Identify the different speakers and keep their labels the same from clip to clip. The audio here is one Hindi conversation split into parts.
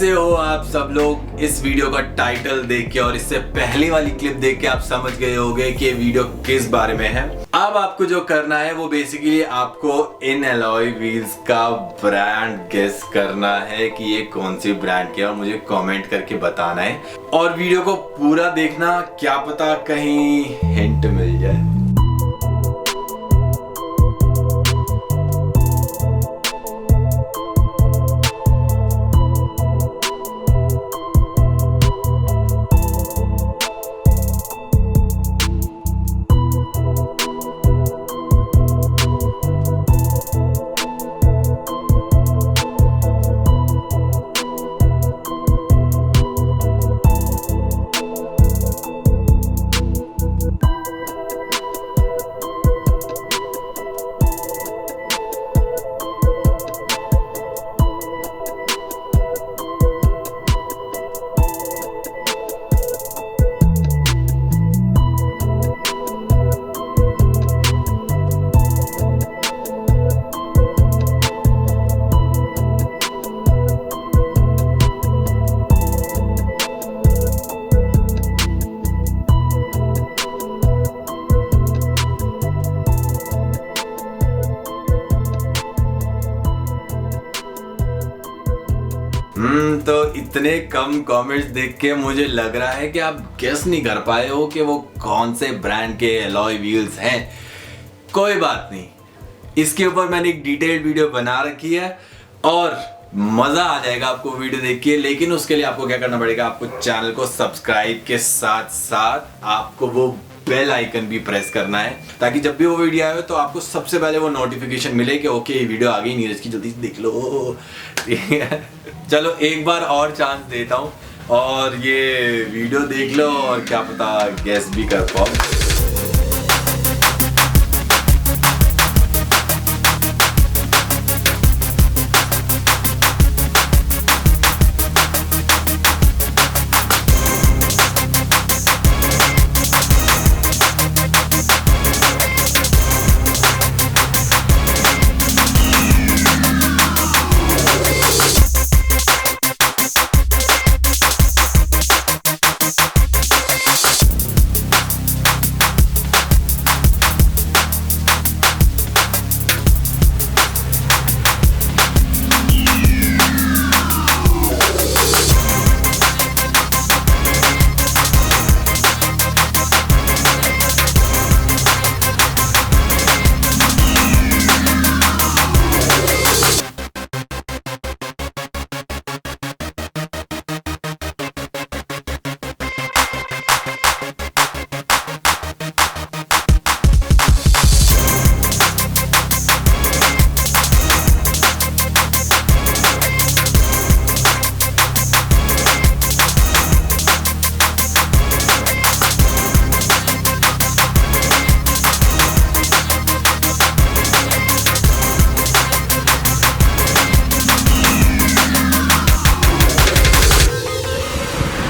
Speaker 1: कैसे हो आप सब लोग। इस वीडियो का टाइटल देख के और इससे पहली वाली क्लिप देख के आप समझ गए होंगे कि ये वीडियो किस बारे में है। अब आपको जो करना है वो बेसिकली आपको इन अलॉय व्हील्स का ब्रांड गेस करना है कि ये कौन सी ब्रांड की है और मुझे कमेंट करके बताना है। और वीडियो को पूरा देखना, क्या पता कहीं हिंट मिल जाए। तो इतने कम कमेंट्स देख के मुझे लग रहा है कि आप गेस नहीं कर पाए हो कि वो कौन से ब्रांड के अलॉय व्हील्स हैं। कोई बात नहीं, इसके ऊपर मैंने एक डिटेल्ड वीडियो बना रखी है और मजा आ जाएगा आपको वीडियो देख के। लेकिन उसके लिए आपको क्या करना पड़ेगा, आपको चैनल को सब्सक्राइब के साथ साथ आपको वो बेल आइकन भी प्रेस करना है ताकि जब भी वो वीडियो आए तो आपको सबसे पहले वो नोटिफिकेशन मिले कि ओके ये वीडियो आ गई नीरज की, जल्दी से देख लो। ठीक है, चलो एक बार और चांस देता हूँ और ये वीडियो देख लो और क्या पता गेस भी कर पाओ।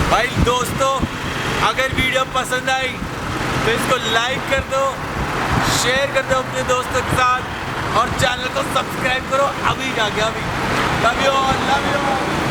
Speaker 1: भाई दोस्तों, अगर वीडियो पसंद आई तो इसको लाइक कर दो, शेयर कर दो अपने दोस्तों के साथ और चैनल को सब्सक्राइब करो अभी जाके अभी। Love you all, love you all.